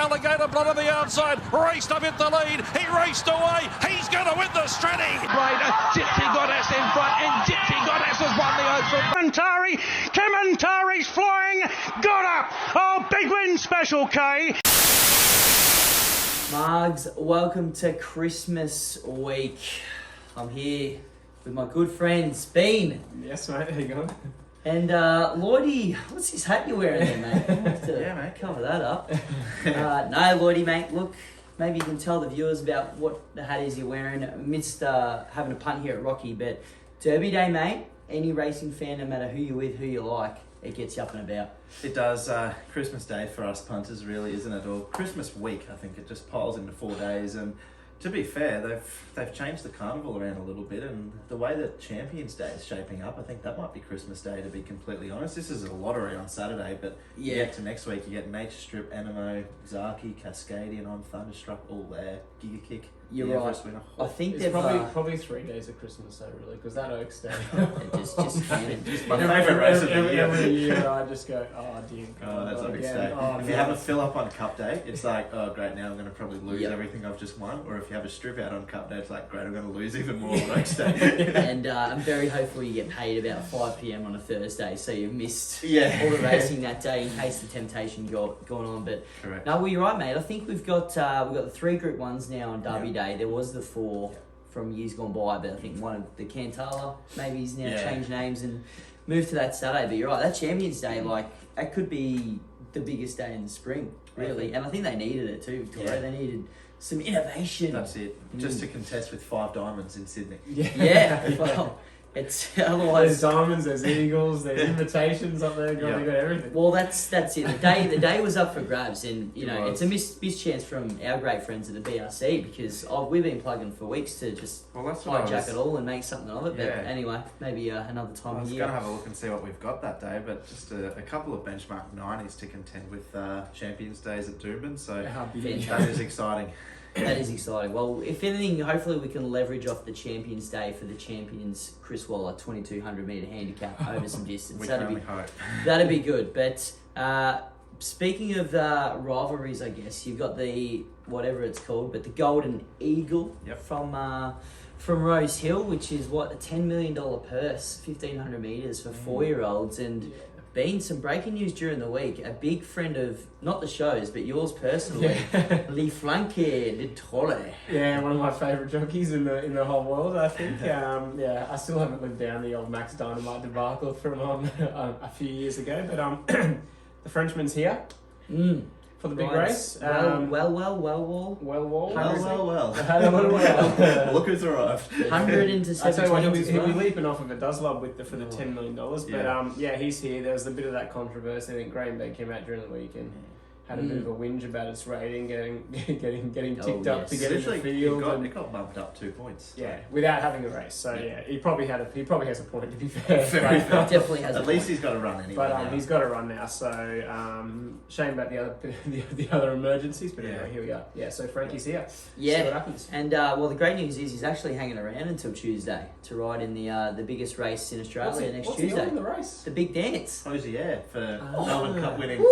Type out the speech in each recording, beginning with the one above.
Alligator blood on the outside. Raced up in the lead. He raced away. He's going to win the Stratty. Right, Gypsy Goddess in front, and Gypsy Goddess has won the Oaks. Kamantari, Kamantari's flying, got up. Oh, big win special, K. Margs, welcome to Christmas week. I'm here with my good friends, Bean. Yes, mate, how you going? And Lloydie, what's this hat you're wearing there, mate? I have to Yeah, mate. cover that up. No, Lloydie, mate, look, maybe you can tell the viewers about what the hat is you're wearing amidst having a punt here at Rocky. But Derby Day, mate, any racing fan, no matter who you're with, who you like, it gets you up and about. It does. Christmas Day for us punters, really, isn't it? Or Christmas week, I think it just piles into 4 days. And to be fair, they've changed the carnival around a little bit, and the way that Champions Day is shaping up, I think that might be Christmas Day, to be completely honest. This is a lottery on Saturday, but you get to next week, you get Nature Strip, Enemo, Zaki, Cascadian on Thunderstruck, all there, Giga Kick. You're the right. Everest winner. I think It's they've probably 3 days of Christmas though, really, because that Oaks Day. just cannon. My favourite race of the year. Every year I just go, oh dear God. Oh, that's Oaks again. Day. Oh, if no. you have a fill up on Cup Day, it's like, oh great, now I'm going to probably lose everything I've just won. Or if you have a strip out on Cup Day, it's like, great, I'm going to lose even more on Oaks Day. And I'm very hopeful you get paid about 5 p.m. on a Thursday, so you've missed all Yeah. the racing that day in case the temptation got going on. But Correct. no, well, you're right, mate. I think we've got the 3 Group 1s now on Derby Day. There was the 4 from years gone by, but I think one of the Cantala maybe he's now changed names and moved to that Saturday. But you're right, that Champions Day, like, that could be the biggest day in the spring, really. And I think they needed it too, Victoria. They needed some innovation. That's it. Just to contest with 5 diamonds in Sydney. Yeah, well, it's There's otherwise. diamonds, there's eagles, there's invitations up there, you got everything. Well, that's it. The day was up for grabs, and you know it's a mischance from our great friends at the BRC because we've been plugging for weeks to just That's what hijack it all and make something of it. But Yeah. anyway, maybe another time I of was year. going to have a look and see what we've got that day, but just a couple of benchmark 90s to contend with Champions Days at Doomben, so How big Fantastic. that is exciting. That is exciting. Well, if anything, hopefully we can leverage off the Champions Day for the Champions Chris Waller 2200 metre handicap over some distance. We can only hope. That'd be good. But speaking of rivalries, I guess you've got the whatever it's called, but the Golden Eagle from Rose Hill, which is what, a $10 million purse, 1500 metres for 4-year-olds, and been some breaking news during the week. A big friend of not the shows, but yours personally, Lee Flanke de Torre. Yeah, one of my favourite jockeys in the whole world, I think. I still haven't lived down the old Max Dynamite debacle from a few years ago, but the Frenchman's here for the big race. Well. Look who's arrived. 100 into I tell you what, 17 he'll be leaping off of a Duslub for the $10 million. But he's here. There was a bit of that controversy. I think Graham Bay came out during the week and had a bit of a whinge about its rating, getting ticked up to get in the field. It got bumped up 2 points. Yeah, without having a race. So he probably has a point, to be fair. Very fair. Definitely has. At least he's got a run anyway. But he's got a run now. So shame about the other emergencies. But anyway, here we are. Yeah, so Frankie's here. Yeah. See what happens. And the great news is he's actually hanging around until Tuesday to ride in the biggest race in Australia next What's Tuesday. he on in the race? The big dance. Oh, yeah, for Melbourne Cup winning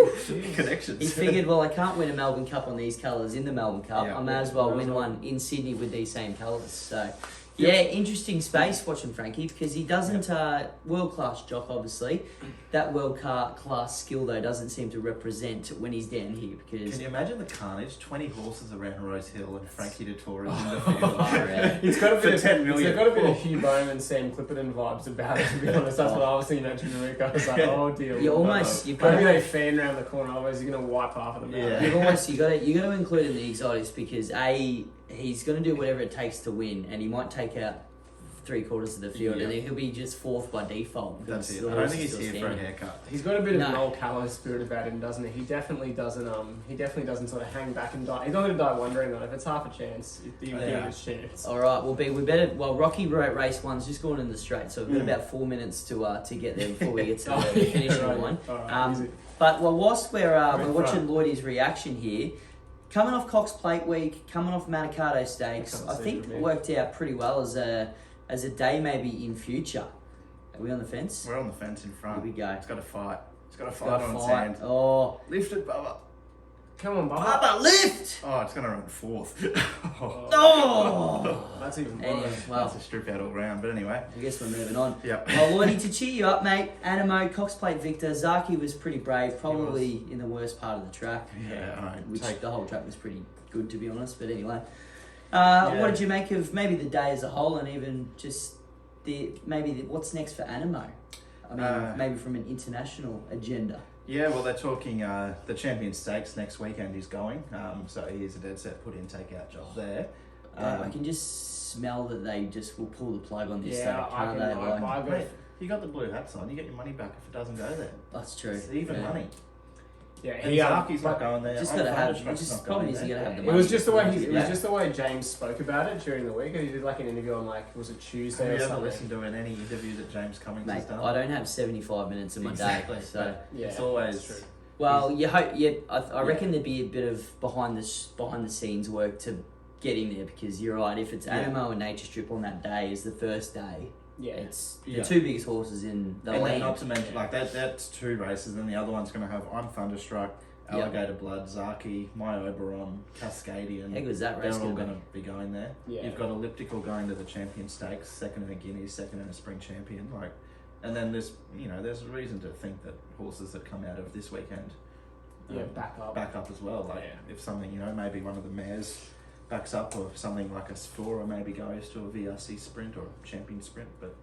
connections. He figured, well, I can't win a Melbourne Cup on these colours in the Melbourne Cup. Yeah. I may as well win one in Sydney with these same colours. So, yeah, interesting space watching Frankie because he doesn't, world-class jock, obviously. That world-class skill, though, doesn't seem to represent when he's down here because... Can you imagine the carnage? 20 horses around Rose Hill and Frankie de Torre in the field. It's got a bit For 10 million. It's got a bit of Hugh Bowman, Sam Clipperton vibes about it, to be honest. That's what I was thinking during the week. I was like, oh dear. You've got Maybe to... they fan around the corner, otherwise you're going to wipe half of them out. You got to include in the exotics because he's going to do whatever it takes to win, and he might take out 3/4 of the field, and then he'll be just fourth by default. That's it. I don't think he's here for a haircut. He's got a bit of an old Callow spirit about him, doesn't he? He definitely doesn't sort of hang back and die. He's not going to die wondering on if it's half a chance. You give him his chance. All right, we better. Well, Rocky race one's just going in the straight, so we've got about 4 minutes to get there before we get to the finishing one. Right, but whilst we're watching Lloydie's reaction here, coming off Cox Plate Week, coming off Manikato Stakes, I think it worked out pretty well as a day maybe in future. Are we on the fence? We're on the fence in front. Here we go. It's got to fight. It's got to fight Got on its fight. hand. Oh, Lift it, Bubba. Come on, Bubba. Bubba, lift! Oh, it's going to run fourth. Oh! That's even worse. Anyway, well, That's a strip out all round. But anyway. I guess we're moving on. Yep. Well, Lloydie, to cheer you up, mate, Animo, Cox Plate Victor, Zaki was pretty brave, probably in the worst part of the track. Yeah, I know. Which the whole track was pretty good, to be honest. But anyway, Yeah. what did you make of maybe the day as a whole, and even just what's next for Animo? I mean, maybe from an international agenda. Yeah, well, they're talking the Champion Stakes next weekend is going. So here's a dead set put in, take out job there. I can just smell that they just will pull the plug on this Yeah, stuff, can't they? Mate, you got the blue hats on, you get your money back if it doesn't go there. That's true. It's even money. Yeah, And Zaki's not going there. Just I'm gotta have. Thunderstruck's Just not problem going is you there. gotta have the It money. was just the way Yeah. just the way James spoke about it during the week. He did like an interview on was it Tuesday Have or you ever something? listened to any interview that James Cummings has Mate, done? I don't have 75 minutes of my Exactly. day, so. Yeah, It's always that's true. Well, you hope. Yeah, I reckon there'd be a bit of behind the scenes work to get in there, because you're right. If it's Animo and Nature Strip on that day is the first day, Yeah, it's Yeah. the two biggest horses in the and then land. not to mention, like that's two races, and the other one's going to have I'm Thunderstruck, Alligator Blood, Zaki, My Oberon, Cascadian. How good is that race They're all gonna going to be going there. Yeah. You've got Elliptical going to the Champion Stakes, second in a Guineas, second in a Spring Champion. And then there's a reason to think that horses that come out of this weekend back up. back up as well. If something, maybe one of the mares backs up, or something like a Sephora maybe goes to a VRC sprint or a champion sprint, but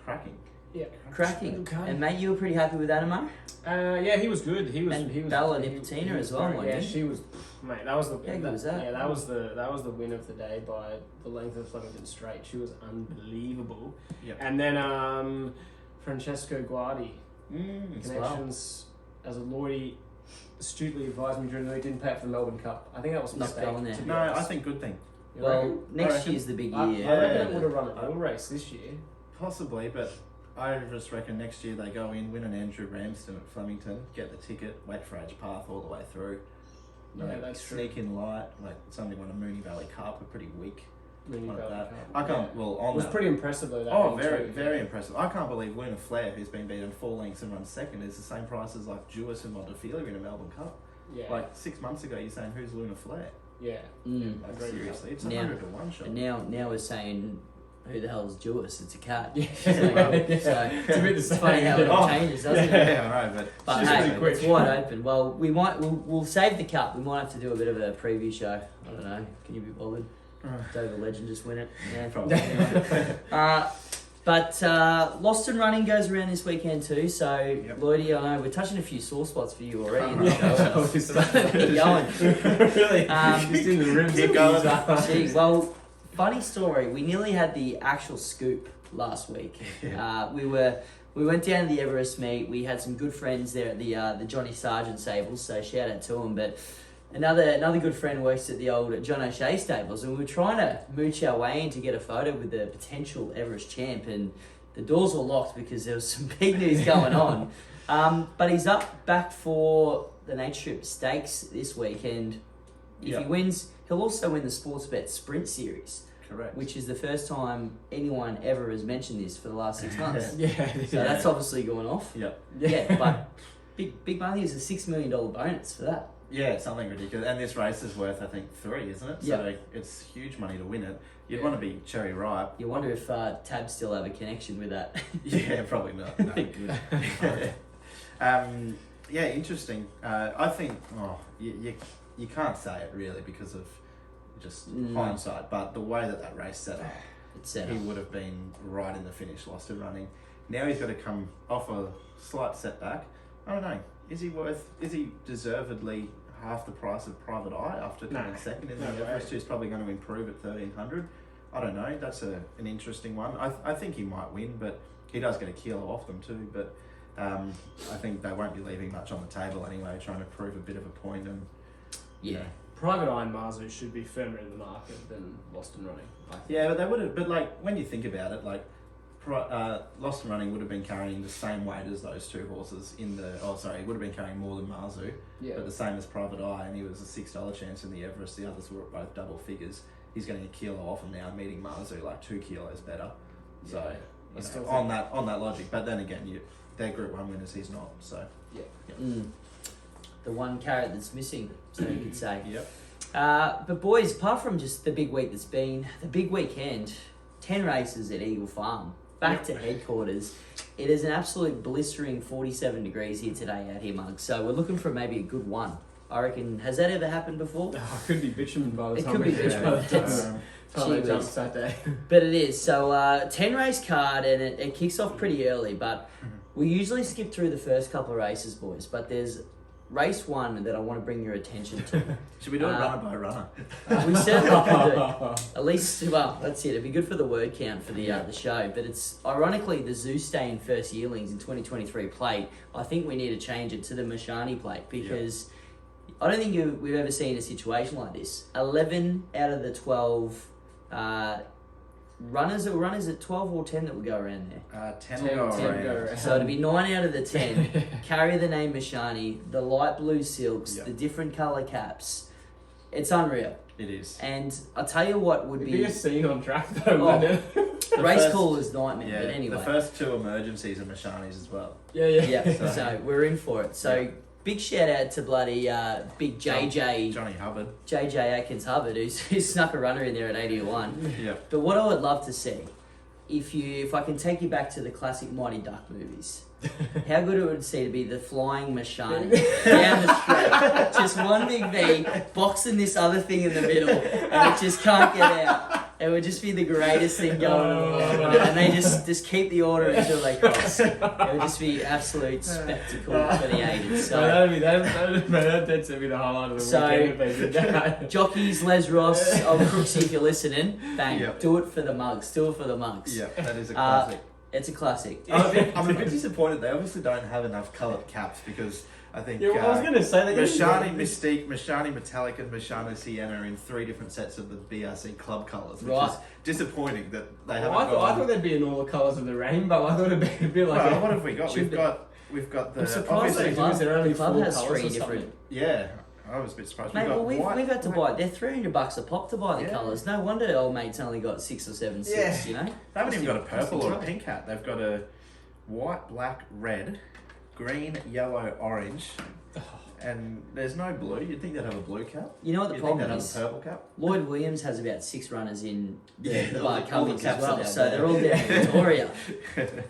cracking. Yeah, Cracking. Okay. And mate, you were pretty happy with Animo? Yeah, he was good. He was. And he was. Bella he- Nipotina he was as well, very- wasn't Yeah, he? she was. Mate, that was the. How good was that? Yeah, that was the win of the day by the length of Flemington Straight. She was unbelievable. Yep. And then Francesco Guardi As well. connections as a Lloydie astutely advised me during the week, didn't pay up for the Melbourne Cup. I think that was a Not mistake. going there. to be No, honest. I think good thing. You Well, reckon? next reckon- year's the big I year. reckon it Yeah. would have run a bull race this year. Possibly, but I just reckon next year they go in, win an Andrew Ramsden at Flemington, get the ticket, wait for Edgepath all the way through. Yeah, that's true. Sneak in light, like somebody won a Mooney Valley Cup, a pretty weak Mooney one Valley at that. Cup. I can't, Yeah. well, It on was that. pretty impressive though. That Oh, win very, too. very impressive. I can't believe Luna Flair, who's been beaten 4 lengths and run second, is the same price as like Jewis and Montefiore in a Melbourne Cup. Yeah. Like 6 months ago, you're saying, who's Luna Flair? Yeah. Like, Agreed. seriously, it's a Now- 100 to 1 shot. And now we're saying, who the hell's Jewis? It's a cat. Yeah. So, It's a bit the it's same. funny how it Oh. changes, doesn't it? Yeah, I know, but But It's hey, really quick. it's wide open. Well, we'll save the cup. We might have to do a bit of a preview show. I don't know. Can you be bothered? Dover Legend just win it. Yeah, probably. But Lost and Running goes around this weekend too. So Lloydie, I know we're touching a few sore spots for you already in the show. Keep going. Really? Um, Just in the ribs. Keep going. Gee, well, funny story. We nearly had the actual scoop last week. We went down to the Everest meet. We had some good friends there at the Johnny Sargent stables. So shout out to them. But another good friend works at the old John O'Shea stables, and we were trying to mooch our way in to get a photo with the potential Everest champ, and the doors were locked because there was some big news going on. But he's back for the Nature Strip Stakes this week, and if he wins, he'll also win the Sportsbet Sprint Series. Correct. Which is the first time anyone ever has mentioned this for the last 6 months. Yeah. So that's obviously going off. Yep. Yeah, but big money is a $6 million bonus for that. Yeah, it's something ridiculous. And this race is worth, I think, 3, isn't it? So it's huge money to win it. You'd want to be cherry ripe. You wonder if Tab still have a connection with that. Yeah, probably not. No. Yeah, interesting. I think you can't say it really because of just hindsight, but the way that race set up, he would have been right in the finish, Lost and Running. Now he's got to come off a slight setback. I don't know. Is he deservedly half the price of Private Eye after coming second in the Everest, who's probably going to improve at 1,300? I don't know. That's an interesting one. I think he might win, but he does get a kilo off them too. But I think they won't be leaving much on the table anyway, trying to prove a bit of a point. And Private Eye and Marzu should be firmer in the market than Lost and Running. Yeah, but they would have. But like when you think about it, like Lost and Running would have been carrying the same weight as those two horses in the. Oh, sorry, he would have been carrying more than Marzu, but the same as Private Eye, and he was a $6 chance in the Everest. The others were both double figures. He's getting a kilo off him now, meeting Marzu like 2 kilos better. So on that logic, but then again, they're Group 1 winners. He's not. So the one carrot that's missing, so you could say. Yep. But boys, apart from just the big week that's been, the big weekend, 10 races at Eagle Farm, back to headquarters. It is an absolute blistering 47 degrees here today out here, Mug. So we're looking for maybe a good one. I reckon, has that ever happened before? Oh, it could be bitumen by the It time could be we bitumen. time they jump that day. But it is. So 10 race card, and it kicks off pretty early, but we usually skip through the first couple of races, boys. But there's race one that I want to bring your attention to. Should we do it runner by runner? We certainly could do. At least, well, that's it. It'd be good for the word count for the show. But it's ironically the Zoostain first yearlings in 2023 plate. I think we need to change it to the Mashani plate because I don't think we've ever seen a situation like this. 11 out of the 12 runners at 12 or 10 that would go around there. 10 will go around. So it'd be 9 out of the 10 carry the name Mashani, the light blue silks, Yep. the different colour caps. It's unreal. It is. And I'll tell you what would It'd be be a scene on track though, Oh. wouldn't it? race first- caller's nightmare. Yeah, But anyway, the first two emergencies are Mashani's as well. Yeah. yeah. So we're in for it. So big shout out to bloody big JJ Johnny Hubbard. JJ Atkins Hubbard who's snuck a runner in there at 81. Yep. But what I would love to see, if I can take you back to the classic Mighty Duck movies, how good it would see to be the flying Mashani down the straight, just one big V boxing this other thing in the middle, and it just can't get out. It would just be the greatest thing going in the world, and they just keep the order until they cross. It would just be absolute spectacle for the ages. So. That'd be the highlight of the So, weekend if they did that. Jockeys, Les Ross, Crooksy, if you're listening, bang, Yep. do it for the mugs. Do it for the mugs. Yeah, that is a classic. It's a classic. I'm a bit disappointed. They obviously don't have enough coloured caps because I think Yeah, well, I was going to say that. Mashani Mystique, Mashani Metallic, and Mashani Sienna are in 3 different sets of the BRC club colours, which Right. is disappointing that they haven't I got. thought they'd be in all the colours of the rainbow. I thought it'd be a bit like. Well, what have we got? should We've got the I'm surprised obviously. they do. Is there only the club 4 has colours 3 or different. something? Yeah, I was a bit surprised. Mate, well, we've had to white. buy. They're $300 a pop to buy the Yeah. colours. No wonder old mate's only got 6 or 7 suits. You know. They haven't even got a purple or a right. pink hat. They've got a white, black, red, green, yellow, orange, and there's no blue. You'd think they'd have a blue cap. You know what the You'd think problem they'd is? have a purple cap. Lloyd Williams has about 6 runners in the Yeah, bar all the companies as caps are well, down so there. they're all down in Victoria.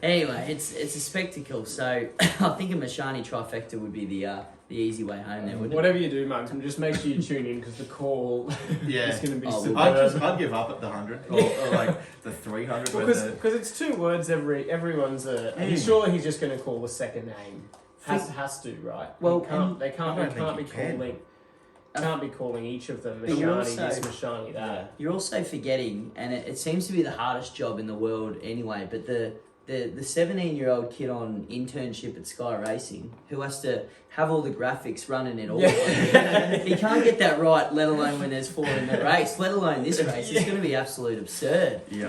Anyway, it's a spectacle. So I think a Mashani trifecta would be the easy way home there, wouldn't it? Whatever you do, Mugs, just make sure you tune in because the call Yeah. is going to be Oh, superb. I'd give up at the 100 or like the 300. Because it's 2 words everyone's surely he's just going to call the second name. Has to, right? Well, they can't I don't think be you can. calling. Can't be calling each of them But you're Mashani also- this, Mashani that. You're also forgetting, and it seems to be the hardest job in the world anyway, but the 17-year-old kid on internship at Sky Racing who has to have all the graphics running in order. He can't get that right, let alone when there's 4 in the race, let alone this race. It's going to be absolute absurd. Yeah.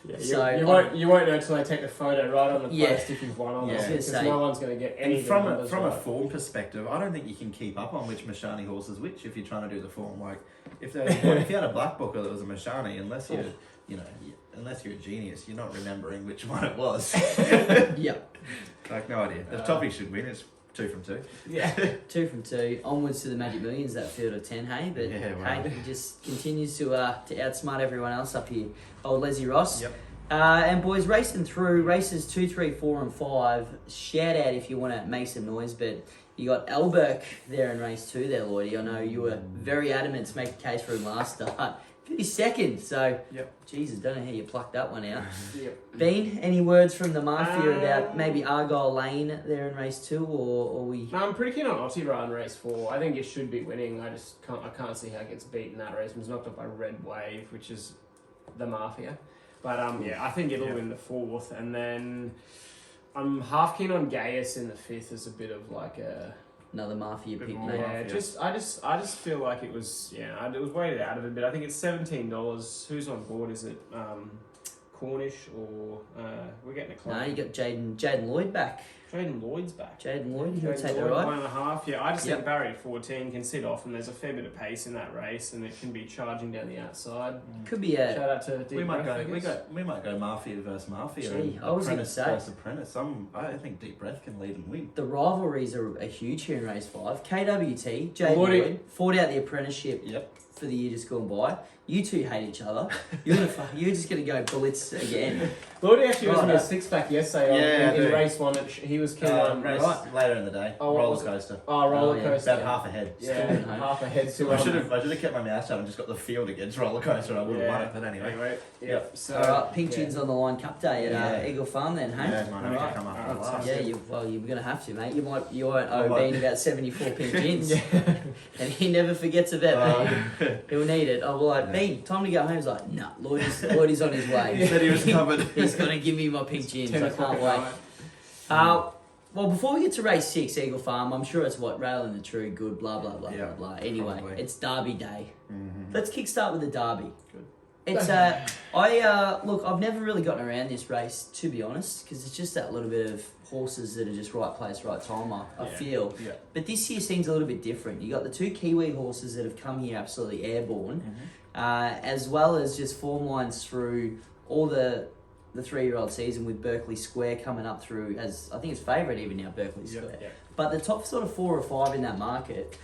Yeah, So, you won't know until they take the photo right on the post Yeah. if you've won on Yeah. I was it gonna because say- no one's going to get any And of the from numbers a right. form perspective, I don't think you can keep up on which Mashani horse is which if you're trying to do the form. Like if you had a black book that was a Mashani, unless you're a genius, you're not remembering which one it was. Yep. Like no idea. The topic should win. It's 2 from 2. Yeah. 2 from 2, onwards to the Magic Millions, that field of 10, hey? But Yeah, wow. hey, he just continues to outsmart everyone else up here. Old Leslie Ross. Yep. And boys, racing through races 2, 3, 4, and 5. Shout out if you want to make some noise, but you got Elberk there in race 2 there, Lloydie. I know you were very adamant to make a case for him last start. 52nd, so Jesus, don't know how you plucked that one out. Yep. Bean, any words from the Mafia about maybe Argyle Lane there in race 2, or we? No, I'm pretty keen on Ottira in race 4. I think it should be winning. I can't see how it gets beaten that race. It was knocked off by Red Wave, which is the Mafia. But I think it'll win the 4th, and then I'm half keen on Gaius in the 5th as a bit of like a Another Mafia pick, more. mate. yeah. I just feel like it was it was weighted out of a bit. I think it's $17. Who's on board? Is it Cornish or we're getting a club? No, you got Jaden Lloyd back. Jaden Lloyd's back. Jaden Lloyd, he'll Jaden take the Lloyd, ride. 1.5. Yeah, I just Yep. think Barry at 14 can sit off, and there's a fair bit of pace in that race, and it can be charging down the outside. Could be Shout a. out to Deep We might Breath, I go. guess. We might go Mafia versus Mafia. Gee, and I was gonna Apprentice say. versus Apprentice. I think Deep Breath can lead and win. The rivalries are huge here in race 5. KWT, Jaden Lloyd- Lloyd fought out the apprenticeship Yep. for the year just gone by. You two hate each other. You're just gonna go bullets again. Lloyd actually was in Right. a 6-pack yesterday Yeah, in I do. race 1. He was killing on Race right. later in the day. Oh, what roller was it? coaster. Oh, roller Oh, yeah. coaster. About half ahead. Yeah, Still, half ahead to I should have kept my mouth shut and just got the field against roller coaster. I would have won it, but anyway. Yep. So, All right, Pink yeah. Gin's on the line cup day at Yeah. Eagle Farm then, hey? Yeah, might have Alright. to come up Alright, with last. Yeah, you're gonna have to, mate. You won't I owe might. Bean about 74 Pink Gins, Yeah. and he never forgets a bet, mate. He'll need it. I'll be like, Yeah. Bean, time to go home. He's like, nah, Lloyd is on his way. He said he was covered. He's gonna give me my Pink Gins. 10 I o'clock can't at wait. night. Well, before we get to race 6, Eagle Farm, I'm sure it's what Rail and the True, good, blah blah blah Yeah, blah blah. Anyway, probably. it's Derby Day. Mhm. Let's kickstart with the Derby. Good. It's look, I've never really gotten around this race, to be honest, because it's just that little bit of horses that are just right place, right time. I feel. Yeah. But this year seems a little bit different. You got the 2 Kiwi horses that have come here absolutely airborne, as well as just form lines through all the 3-year-old season with Berkeley Square coming up through as I think it's favourite even now, Berkeley Square. Yeah. But the top sort of 4 or 5 in that market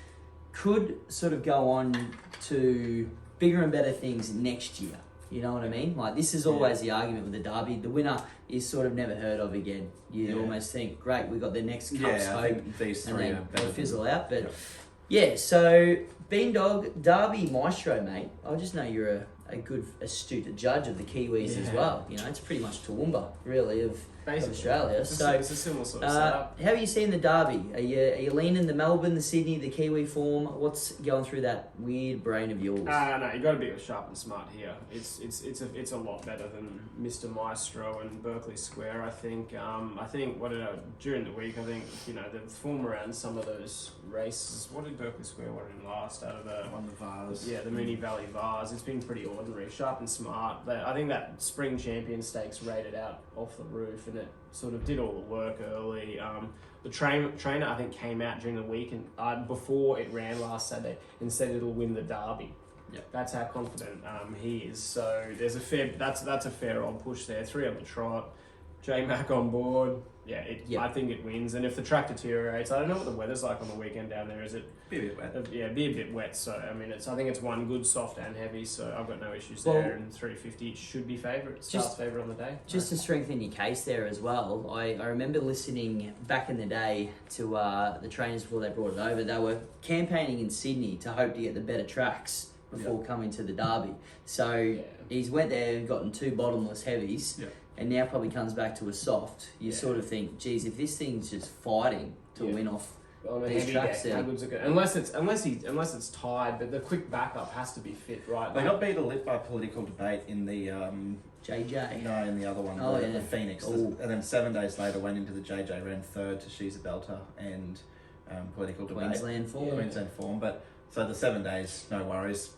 could sort of go on to bigger and better things next year. You know what I mean? Like, this is always the argument with the Derby. The winner is sort of never heard of again. You almost think, great, we got the next Cup's Yeah, I hope, think these and three then are they better. fizzle out. But yeah, so Beandog, Derby Maestro, mate. I just know you're a good, astute judge of the Kiwis as well. You know, it's pretty much Toowoomba, really, of Australia. It's So, a similar sort of setup. how are you seeing the Derby? Are you leaning the Melbourne, the Sydney, the Kiwi form? What's going through that weird brain of yours? No, you got to be sharp and smart here. It's a lot better than Mr. Maestro and Berkeley Square. I think. During the week, I think the form around some of those races. What did Berkeley Square win in last out of the? Won the Vars. Yeah, the Moonee Valley Vars. It's been pretty ordinary, sharp and smart. I think that Spring Champion Stakes rated out off the roof, and it sort of did all the work early. The trainer, I think, came out during the week and before it ran last Saturday and said it'll win the Derby. Yep. That's how confident he is. So there's that's a fair old push there. 3 on the trot. J Mac on board. I think it wins. And if the track deteriorates, I don't know what the weather's like on the weekend down there. Is it? Be a bit wet. Yeah, be a bit wet. So I mean, I think it's one good, soft and heavy. So I've got no issues Well, there. And 350 it should be favourite. Starts favourite on the day. Just to strengthen your case there as well, I remember listening back in the day to the trainers before they brought it over. They were campaigning in Sydney to hope to get the better tracks before coming to the Derby. So he's went there and gotten 2 bottomless heavies. Yeah. And now probably comes back to a soft. You sort of think, geez, if this thing's just fighting to win off On a these heavy tracks deck, how there. good's it going? Unless it's tied, but the quick backup has to be fit, right? They got beat a lit by political debate in the JJ. no, in the other one, Oh, the Phoenix, Ooh. and then 7 days later went into the JJ, ran 3rd to She's a Belter and political debate. Queensland form. Queensland form, but so the 7 days, no worries.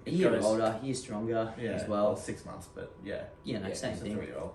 A it year goes- older, year stronger as well. 6 months, but Same it's a thing. 3-year-old.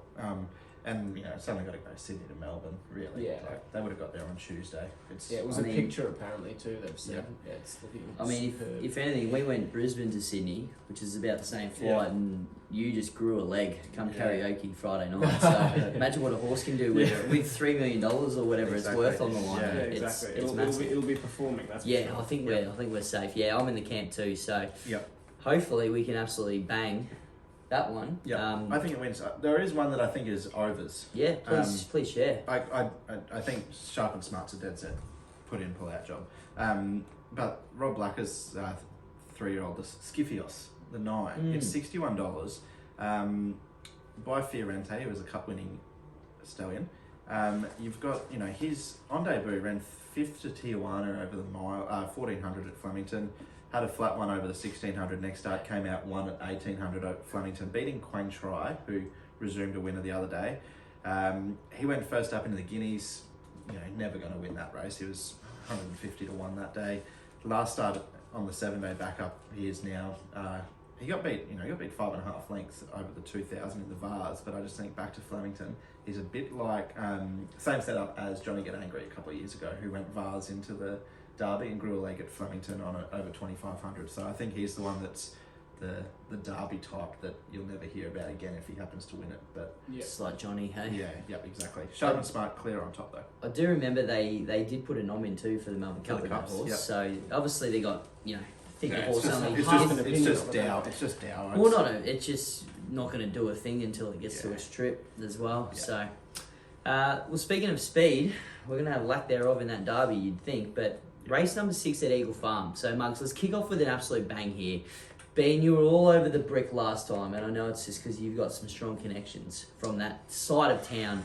And it's only got to go Sydney to Melbourne, really. Yeah. Like, they would have got there on Tuesday. It was I a mean- picture apparently too. They've said it's looking. I mean, superb. if anything, we went Brisbane to Sydney, which is about the same flight, Yeah. and you just grew a leg come Yeah. karaoke Friday night. So imagine what a horse can do with $3 million or whatever Exactly. it's worth on the line. Yeah, exactly. It's massive. It'll be performing. That's for Yeah, sure. I think we're safe. Yeah, I'm in the camp too, so Yep. hopefully we can absolutely bang that one. Yeah, I think it wins. There is one that I think is overs. Yeah, please share. I think Sharp and Smart's a dead set. Put in, pull out job. But Rob Blacker's 3-year-old, the Skiffios, the 9, it's $61. By Fiorente, who was a cup winning stallion. You've got, his on debut ran 5th to Tijuana over the mile, 1400 at Flemington. Had a flat one over the 1600 next start, came out 1 at 1800 at Flemington, beating Quang Tri, who resumed a winner the other day. He went first up into the Guineas, never going to win that race. He was 150 to 1 that day. Last start on the 7-day backup, he is now he got beat. He got beat 5.5 lengths over the 2000 in the Vars. But I just think back to Flemington, he's a bit like same setup as Johnny Get Angry a couple of years ago, who went Vars into the Derby and grew a leg at Flemington on over 2500. So I think he's the one that's the Derby type that you'll never hear about again if he happens to win it. But It's like Johnny, hey? yeah, yep, exactly. Sharp and smart, clear on top though. I do remember they did put a nom in too for the Melbourne Cup with that Cups, horse. yep. So obviously they got, I think the Yeah, horse only it's half just, an it's just opinion. Dow. It's just Dow. Well, it's just not going to do a thing until it gets to Yeah. its trip as well. Yeah. So, well, speaking of speed, we're going to have lack thereof in that derby, you'd think. But race number 6 at Eagle Farm. So, Muggs, let's kick off with an absolute bang here. Ben, you were all over the brick last time, and I know it's just because you've got some strong connections from that side of town.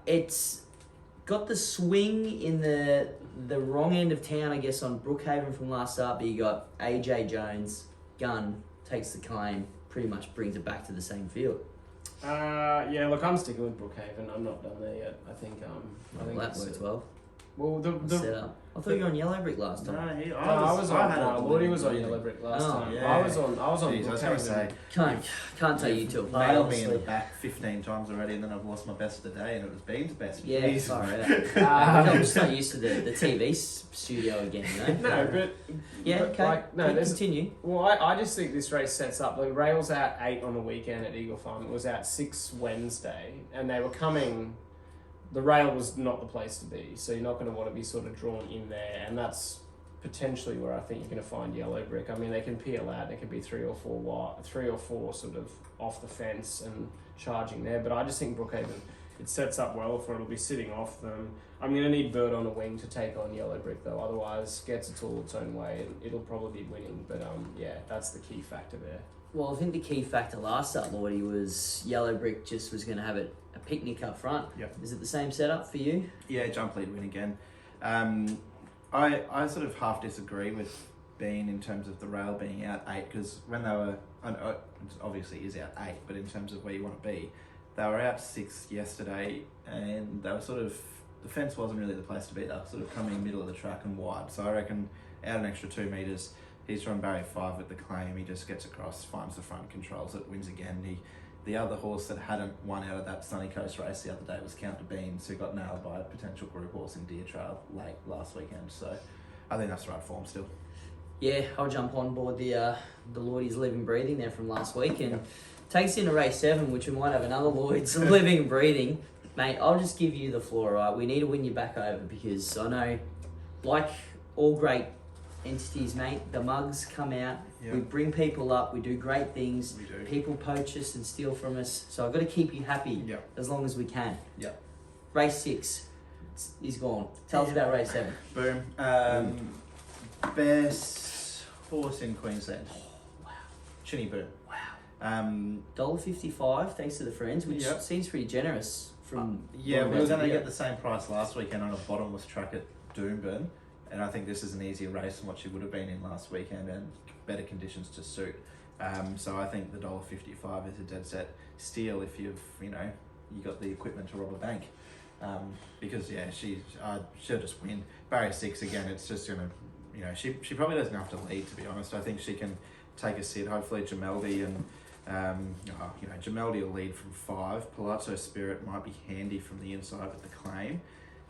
It's got the swing in the wrong end of town, I guess, on Brookhaven from last start, but you got AJ Jones, gun, takes the claim, pretty much brings it back to the same field. Yeah, look, I'm sticking with Brookhaven. I'm not done there yet. I think That it's, works well. Well, Setup. I thought you were on Yellow Brick last time. No, I was on. had it Lordy was on bleeding. Yellow Brick last Oh, time. yeah. I was on. Jeez, I was going to Brookhaven. say, Can't take you to a play, nailed me in the honestly. back 15 times already, and then I've lost my best of the day, and it was Bean's best. Yeah, Jeez. sorry. I'm just not used to the TV studio again, No, but Yeah, but, okay. like, no, there's Continue. Well, I just think this race sets up. The rail's out 8 on the weekend at Eagle Farm. It was out 6 Wednesday, and they were coming. The rail was not the place to be, so you're not going to want to be sort of drawn in there, and that's potentially where I think you're going to find Yellow Brick. I mean, they can peel out. They can be 3 or 4 wide, 3 or 4 sort of off the fence and charging there. But I just think Brookhaven, it sets up well for it'll be sitting off them. I'm going to need Bird on a wing to take on Yellow Brick though. Otherwise, gets it all its own way, and it'll probably be winning. But yeah, that's the key factor there. Well, I think the key factor last start, Lordy, was Yellow Brick just was going to have a picnic up front. Yep. Is it the same setup for you? Yeah, jump lead win again. I sort of half disagree with Bean in terms of the rail being out 8, because when they were, it obviously is out 8, but in terms of where you want to be, they were out 6 yesterday, and they were sort of, the fence wasn't really the place to be. They were sort of coming middle of the track and wide. So I reckon out an extra 2 metres, he's from barrier 5 with the claim. He just gets across, finds the front, controls it, wins again. The other horse that hadn't won out of that Sunny Coast race the other day was Counter Beans, who got nailed by a potential group horse in Deer Trail late last weekend. So I think that's the right form still. Yeah, I'll jump on board the Lloyd's living breathing there from last week and takes into race 7, which we might have another Lloyd's living and breathing. Mate, I'll just give you the floor, right? We need to win you back over because I know, like all great entities, mate, the mugs come out, we bring people up, we do great things, We do. people poach us and steal from us, so I've got to keep you happy Yep. as long as we can. Yep. Race 6, he's gone. Tell us about race 7. Boom. Best horse in Queensland. Wow. Chinny Boom. Wow. $1.55 thanks to the friends, which Yep. seems pretty generous from... Yeah, what we were going to about get the same price last weekend on a bottomless track at Doomben, and I think this is an easier race than what she would have been in last weekend and better conditions to suit. So I think the $1.55 is a dead set steal if you've, you got the equipment to rob a bank. Because yeah, she'll just win. Barrier 6 again, it's just gonna, she probably doesn't have to lead, to be honest. I think she can take a sit. Hopefully Jameldi and Jameldi will lead from 5. Palazzo Spirit might be handy from the inside with the claim.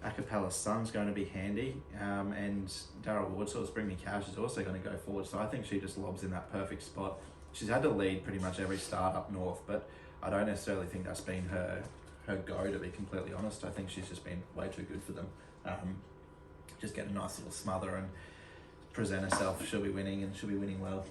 Acapella Sun's going to be handy, and Darryl Wardsaw's Bring Me Cash is also going to go forward, so I think she just lobs in that perfect spot. She's had to lead pretty much every start up north, but I don't necessarily think that's been her go, to be completely honest. I think she's just been way too good for them. Just get a nice little smother and present herself. She'll be winning, and she'll be winning well.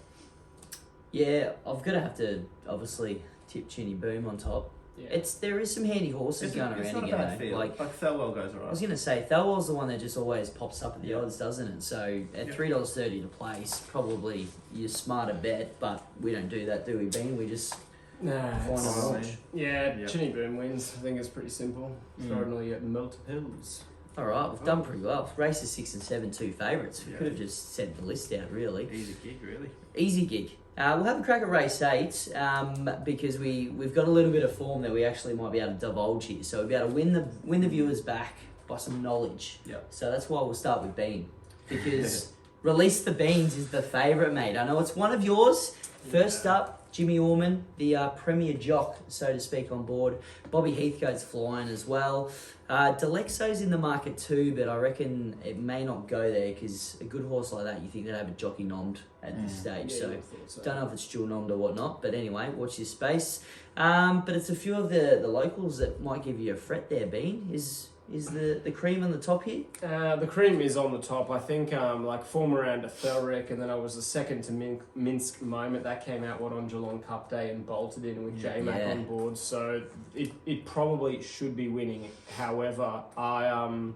Yeah, I've got to have to obviously tip Chinny Boom on top. Yeah. There is some handy horses going it's around not again. a bad though. field. Like Thelwell goes I alright. was going to say, Thelwell's the one that just always pops up at the odds, doesn't it? So at Yeah. $3.30 to place, probably your smarter bet, but we don't do that, do we, Ben? We just Nah, find a it's- launch. yeah, Yep. Chinny Boom wins. I think it's pretty simple. Throw it all your multiples. All right, we've done pretty well. Races 6 and 7, 2 favourites. We Yeah. could have just sent the list out, really. Easy gig, really. Easy gig. We'll have a crack at race 8 because we've got a little bit of form that we actually might be able to divulge here. So we'll be able to win the viewers back by some knowledge. Yep. So that's why we'll start with Bean. Because Release the Beans is the favourite, mate. I know it's one of yours. First up, Jimmy Orman, the premier jock, so to speak, on board. Bobby Heathcote's flying as well. Delexo's in the market too, but I reckon it may not go there because a good horse like that, you think they'd have a jockey nommed at this stage. Yeah, So don't know if it's dual nommed or whatnot, but anyway, watch this space. But it's a few of the locals that might give you a fret there, Bean. Is the cream on the top here? The cream is on the top. I think like form around a Thelric, and then I was the second to Minsk Moment. That came out on Geelong Cup Day and bolted in with J-Mac on board. So it probably should be winning. However, I'll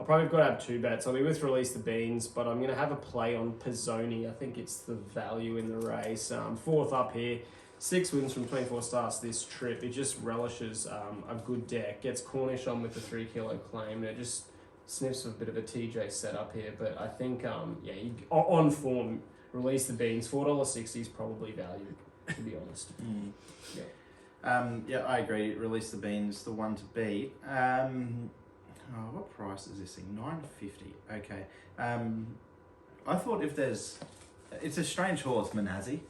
probably got to have two bets. I'll be with Release the Beans, but I'm going to have a play on Pizzoni. I think it's the value in the race. Fourth up here. 6 wins from 24 starts this trip. It just relishes a good deck. Gets Cornish on with the 3 kilo claim. And it just sniffs a bit of a TJ setup here. But I think, on form, Release the Beans. $4.60 is probably valued, to be honest. Yeah, I agree. Release the Beans, the one to beat. What price is this thing? $9.50. Okay. I thought it's a strange horse, Manazi.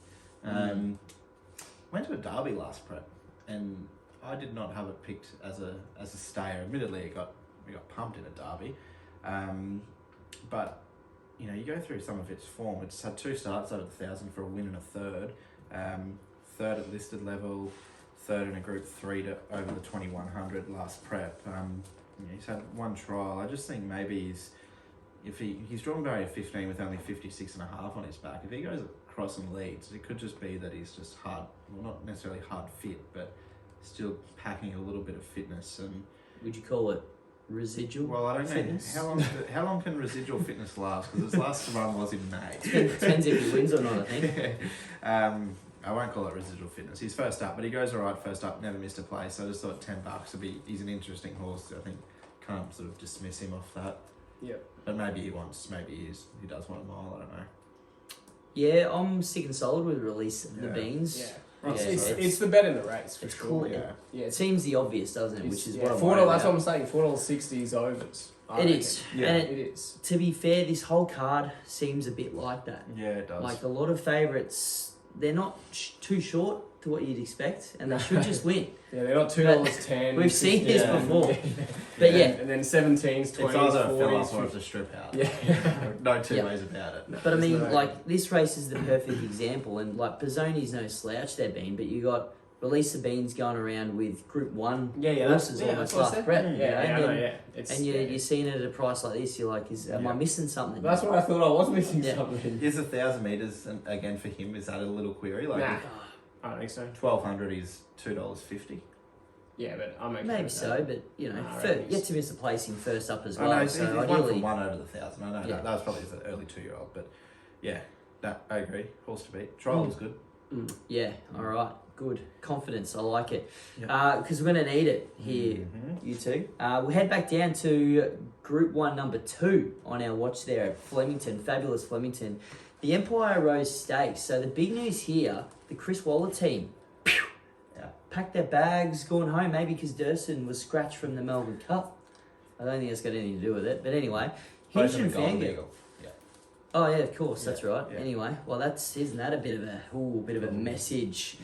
Went to a derby last prep, and I did not have it picked as a stayer. Admittedly, we got pumped in a derby, but you go through some of its form. It's had 2 starts over the 1,000 for a win and a third, third at listed level, third in a Group 3 to over the 2100 last prep. He's had 1 trial. I just think maybe he's drawn barrier 15 with only 56.5 on his back. If he goes across and leads, it could just be that he's just not necessarily hard fit, but still packing a little bit of fitness. And Would you call it residual? Well, I don't fitness? know how long can residual fitness last, because his last run was in May. Depends if he wins or not, I think. I won't call it residual fitness. He's first up, but he goes all right first up, never missed a place. So I just thought $10 he's an interesting horse. I think can't sort of dismiss him off that. Yep. But maybe he does want a mile, I don't know. Yeah, I'm sticking solid with Release the Beans. Yeah. Yeah, It's the bet in the race for it's sure. cool. Yeah. It seems the obvious, doesn't it? Which is what I'm $4. worried That's about. what I'm saying. $4.60 is overs. It is. Yeah, And it is. To be fair, this whole card seems a bit like that. Yeah, it does. Like a lot of favourites, they're not too short to what you'd expect, and they should just win. Yeah, they're not $2.10. We've seen this before. Yeah. But yeah. And then 17s, 20s, it's either a fill up 40s. or it's a strip out. Yeah. No two ways about it. But I mean, no- like, this race is the perfect example, and like Pizzoni's no slouch there, Bean, but you got Release the Beans going around with Group 1 horses almost last prep. And you're seeing it at a price like this, you're like, am I missing something? That's what I thought I was missing something. Is 1,000 metres, and again for him, is that a little query? Like Nah, I don't think so. 1,200 is $2.50. Yeah, but I'm okay. Maybe with so, that. but you know, Nah, right. yet to miss a placing first up as I well. know, So he's won ideally, from 1 over the 1,000. I know Yeah. that was probably his early 2-year-old, but yeah, I agree. Horse to beat. Trial was good. yeah, all right, good confidence. I like it Yep. because we're going to need it here, you two. We'll head back down to Group 1, number 2 on our watch there at Flemington, fabulous Flemington, the Empire Rose Stakes. So the big news here: the Chris Waller team. Packed their bags, going home, maybe because Durston was scratched from the Melbourne Cup. I don't think it's got anything to do with it, but anyway. Both Hinch and of them Golden Fangirl. Eagle. Yeah. Oh yeah, of course, that's right. Yeah. Anyway, well isn't that a bit of a message?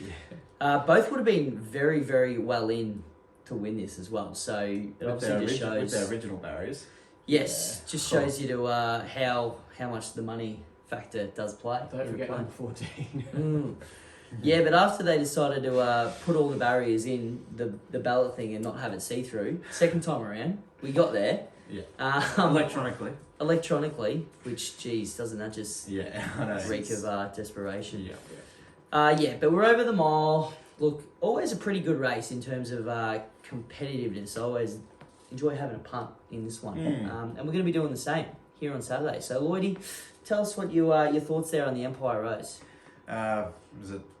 Yeah. Both would have been very, very well in to win this as well. So it With obviously just shows. with their original barriers. Yes, Yeah, just cool. shows you to how much the money factor does play. Don't forget number 14. Mm. Yeah, but after they decided to put all the barriers in the ballot thing and not have it see-through, second time around, we got there. Yeah. Electronically, which, geez, doesn't that just I know. reek of desperation? Yeah. But we're over the mile. Look, always a pretty good race in terms of competitiveness. I always enjoy having a punt in this one. And we're going to be doing the same here on Saturday. So, Lloydie, tell us what your thoughts there on the Empire Rose.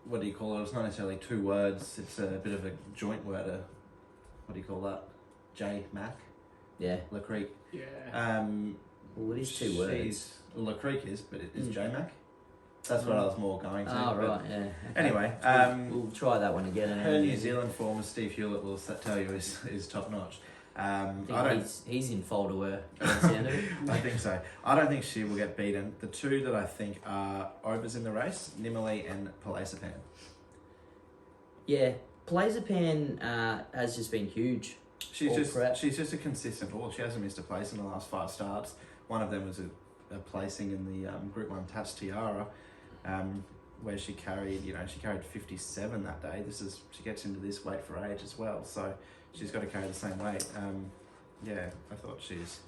What do you call it? It's not necessarily 2 words. It's a bit of a joint word. What do you call that? J-Mac? Yeah. Le Creek. Yeah. Well, it is 2 words. Le Creek is, but it is J-Mac. That's what I was more going to. Oh, but right, yeah. Okay. Anyway, we'll try that one again. her New Zealand form, as Steve Hewlett will tell you, is top notch. He's in foal to her. by the sound of it. I think so. I don't think she will get beaten. The two that I think are overs in the race, Nimmerly and Palacepan. Yeah, Plazapan has just been huge. She's just a consistent horse. She hasn't missed a place in the last 5 starts. One of them was a placing in the Group 1 Tats Tiara, where she carried 57 that day. She gets into this weight for age as well, so she's got to carry the same weight. I thought she's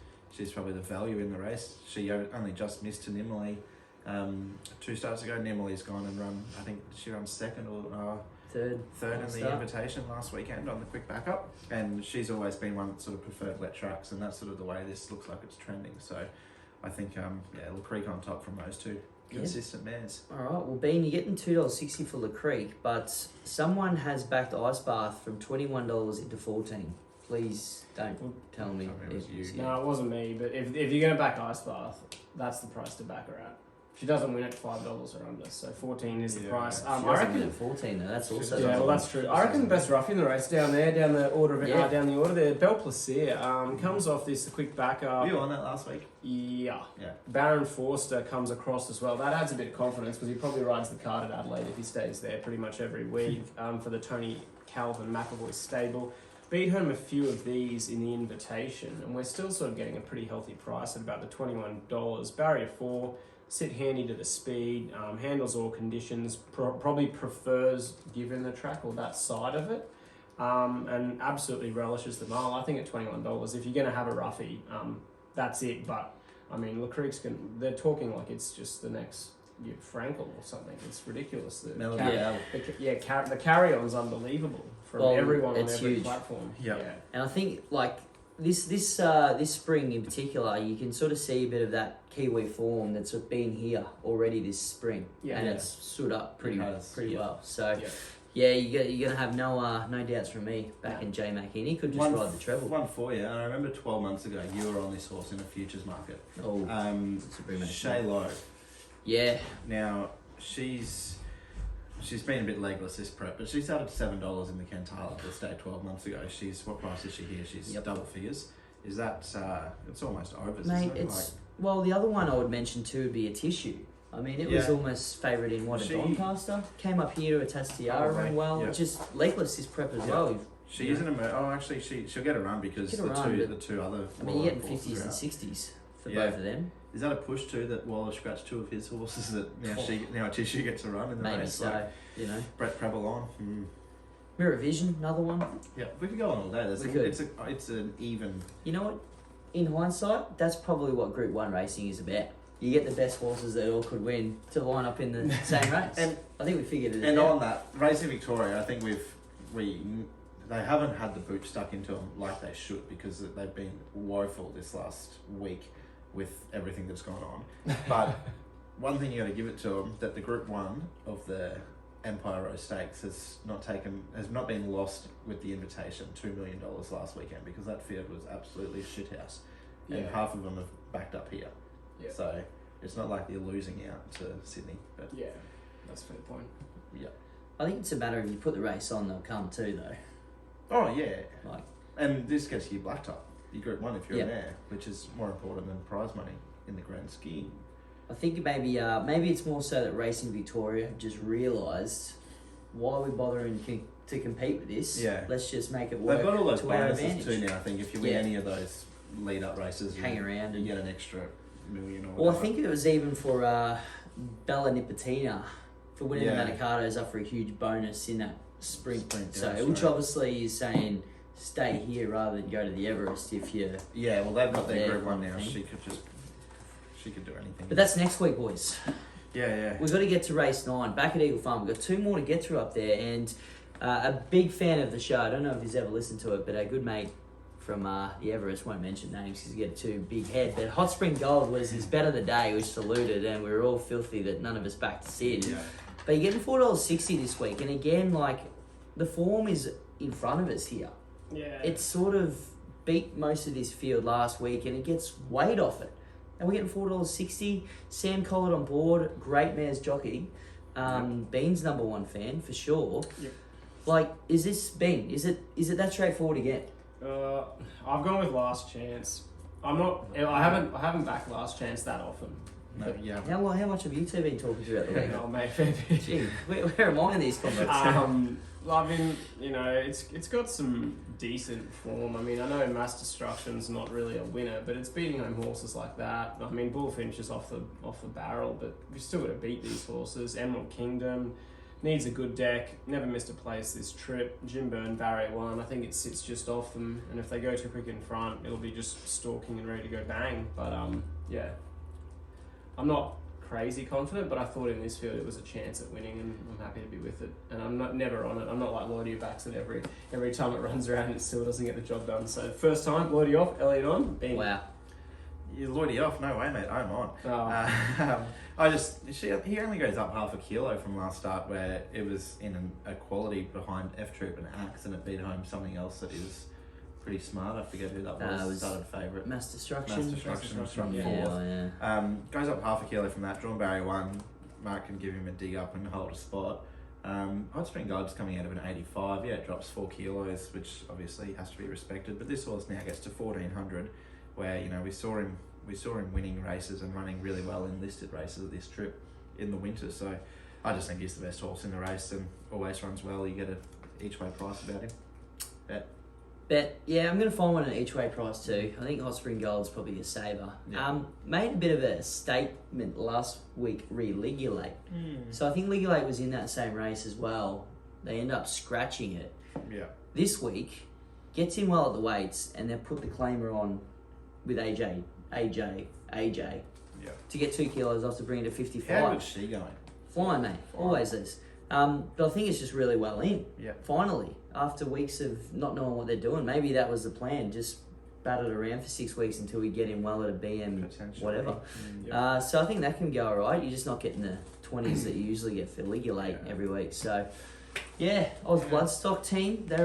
probably the value in the race. She only just missed to Nimmerly 2 starts ago. Nimmerly's gone and run. I think she ran second or third in the invitation last weekend on the quick backup, and she's always been one that sort of preferred wet tracks, and that's sort of the way this looks like it's trending. So I think Little Creek on top from those two consistent mares. All right, well, Bean, you're getting $2.60 for Le Creek, but someone has backed Ice Bath from $21 into $14. Please don't tell me it was you. No, it wasn't me, but if you're going to back Ice Bath, that's the price to back her at. She doesn't win at $5 or under, so 14 is the price. I reckon at 14 though. That's also that's true. I reckon the best roughie in the race down the order there. Belle Plaisir comes off this quick backup. Were you on that last week? Yeah. Baron Forster comes across as well. That adds a bit of confidence because he probably rides the card at Adelaide if he stays there pretty much every week for the Tony Calvin McAvoy stable. Beat home a few of these in the invitation, and we're still sort of getting a pretty healthy price at about the $21. Barrier 4. Sit handy to the speed, handles all conditions, probably prefers given the track or that side of it, and absolutely relishes the mile. I think at $21, if you're going to have a roughie, that's it. But I mean, Le Creek's they're talking like it's just the next Frankel or something. It's ridiculous. The carry-on's unbelievable from everyone on every huge platform. Yeah, and I think like this spring in particular, you can sort of see a bit of that Kiwi form that's been here already this spring, and it's stood up pretty well. So you're gonna have no doubts from me back in J Mac, and he could just ride the treble. One for you, and I remember 12 months ago you were on this horse in a futures market. Shay Lowe. Yeah. Now she's been a bit legless this prep, but she started $7 in the Cantala this day 12 months ago. What price is she here? She's double figures. Is that it's almost over? Mate, well, the other one I would mention too would be a Tissue. I mean, it was almost favourite in a Doncaster. Came up here to a Tastiara, ran well. Just legless this prep as well. She isn't actually she'll get a run because the two other. I mean, you're getting 50s and 60s for both of them. Is that a push too that Waller scratched 2 of his horses that now Tissue gets a run in the race? Maybe so. Brett Preble on. Mirror Vision, another one. Yeah, we could go on all day. It's an even. You know what? In hindsight, that's probably what Group 1 racing is about. You get the best horses that all could win to line up in the same race. And I think we figured it out. And on that, Racing Victoria, I think they haven't had the boot stuck into them like they should because they've been woeful this last week with everything that's gone on. But one thing you got to give it to them, that the Group 1 of the Empire Row Stakes has not been lost with the invitation, $2 million last weekend, because that field was absolutely a shithouse. And half of them have backed up here. Yeah. So it's not like they're losing out to Sydney. But yeah, that's a fair point. Yeah. I think it's a matter of you put the race on, they'll come too though. Oh yeah. And this gets you blacktop. You Group 1 if you're a mare, which is more important than prize money in the grand scheme. I think maybe it's more so that Racing Victoria have just realised why are we bothering to compete with this? Yeah. Let's just make it work. They've got all those to our bonuses advantage too now. I think if you win any of those lead up races, hang around and get an extra million or whatever. Well, I think it was even for Bella Nipotina for winning the Manicatos up for a huge bonus in that sprint. So which obviously is saying stay here rather than go to the Everest if you. Yeah, well they've got their Group 1 now. She could do anything. But that's next week, boys. Yeah. We've got to get to race 9 back at Eagle Farm. We've got 2 more to get through up there, and a big fan of the show. I don't know if he's ever listened to it, but a good mate from the Everest, won't mention names because he get too big head. But Hot Spring Gold was his bet of the day, which saluted, and we were all filthy that none of us backed to Sid. Yeah. But you're getting $4.60 this week, and again, like the form is in front of us here. Yeah. It sort of beat most of this field last week, and it gets weight off it. And we're getting $4.60. Sam Collett on board, great mare's jockey. Bean's #1 fan for sure. Yep. Like, is this Bean? Is it that straightforward again? I've gone with Last Chance. I haven't backed Last Chance that often. No, yeah. How much have you two been talking throughout the week? Oh, mate, fair bit. Gee, where am I in these conversations? I mean, it's got some decent form. I mean, I know Mass Destruction's not really a winner, but it's beating home horses like that. I mean, Bullfinch is off the barrel, but we've still got to beat these horses. Emerald Kingdom needs a good deck. Never missed a place this trip. Jim Byrne, Barrier 1. I think it sits just off them, and if they go too quick in front, it'll be just stalking and ready to go bang. But yeah, I'm not crazy confident, but I thought in this field it was a chance at winning, and I'm happy to be with it. And I'm never on it. I'm not like Lloydie who backs it every time it runs around and it still doesn't get the job done. So first time, Lloydie off, Elliot on. Bing. Wow. You're Lloydie off? No way, mate. I'm on. Oh. He only goes up half a kilo from last start, where it was in a quality behind F Troop and Axe, and it beat home something else that is pretty smart. I forget who that was. Started favourite. Mass Destruction. From Yeah, fourth. yeah. Goes up half a kilo from that. Drawn Barrier 1. Mark can give him a dig up and hold a spot. Hot Spring God's coming out of an 85. Yeah, it drops 4 kilos, which obviously has to be respected. But this horse now gets to 1400, where we saw him winning races and running really well in listed races at this trip in the winter. So I just think he's the best horse in the race and always runs well. You get a each way price about him. Bet, yeah, I'm going to find one at each way price too. I think Hot Spring Gold's probably a saver. Yeah. Made a bit of a statement last week re-Ligulate. So I think Ligulate was in that same race as well. They end up scratching it. Yeah. This week, gets in well at the weights, and they put the claimer on with AJ Yeah. to get 2 kilos off to bring it to 55. How good's she going? Flying, mate. Always is. But I think it's just really well in. Yeah. Finally, after weeks of not knowing what they're doing, maybe that was the plan. Just bat it around for 6 weeks until we get him well at a BM, Potentially. whatever. Yeah. So I think that can go all right. You're just not getting the 20s that you usually get for Ligulate every week. So, yeah, Oz Bloodstock team, they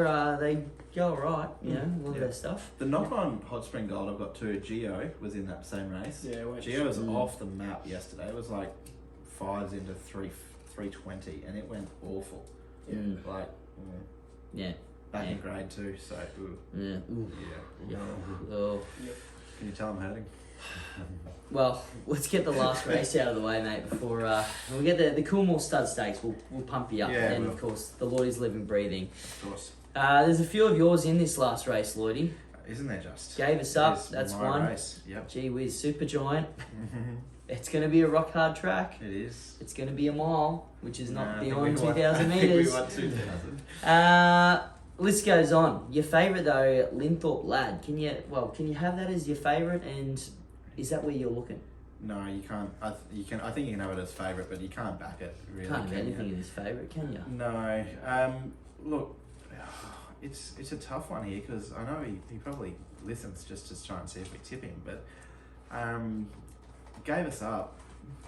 go all right. You know, love their stuff. The knock on Hot Spring Gold I've got too, Geo was in that same race. Yeah, Geo was off the map yesterday. It was like 5s into 320, and it went awful. Like, Yeah. back in grade 2, so ooh. Yeah. Ooh. Yeah. Oh. Can you tell I'm hurting? Well, let's get the last race out of the way, mate, before we get the Coolmore Stud Stakes. We'll pump you up. Yeah, and, we'll. of course, the Lloydie's Living Breathing. Of course. There's a few of yours in this last race, Lloydie. Isn't there just? Gave us up. It's That's my one. race. Yep. Gee whiz, Super Giant. It's going to be a rock hard track. It is. It's going to be a mile, which is not I think beyond we won- 2,000 I think we metres. won 2,000. List goes on. Your favourite though, Linthorpe Lad. Can you have that as your favourite? And is that where you're looking? No, you can't. I think you can have it as favourite, but you can't back it. Really, Can't have can anything you? in his favourite, can you? No. Look, it's a tough one here because I know he probably listens just to try and see if we tip him, but gave us up.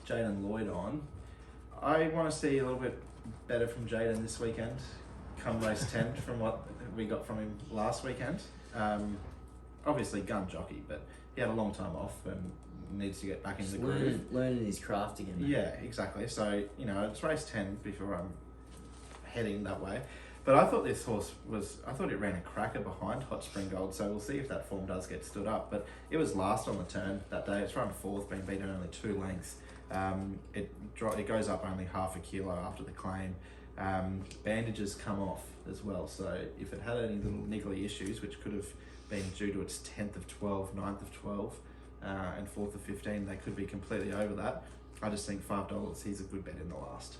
Jaden Lloyd on. I want to see a little bit better from Jaden this weekend. Come race 10 from what we got from him last weekend. Obviously gun jockey, but he had a long time off and needs to get back into the groove. Learning his craft again. Mate. Yeah, exactly. So, it's race 10 before I'm heading that way. But I thought this horse I thought it ran a cracker behind Hot Spring Gold, so we'll see if that form does get stood up. But it was last on the turn that day. It's run 4th, being beaten only 2 lengths. It goes up only half a kilo after the claim. Bandages come off as well, so if it had any little niggly issues, which could have been due to its 10th of 12, 9th of 12, and 4th of 15, they could be completely over that. I just think $5, he's a good bet in the last.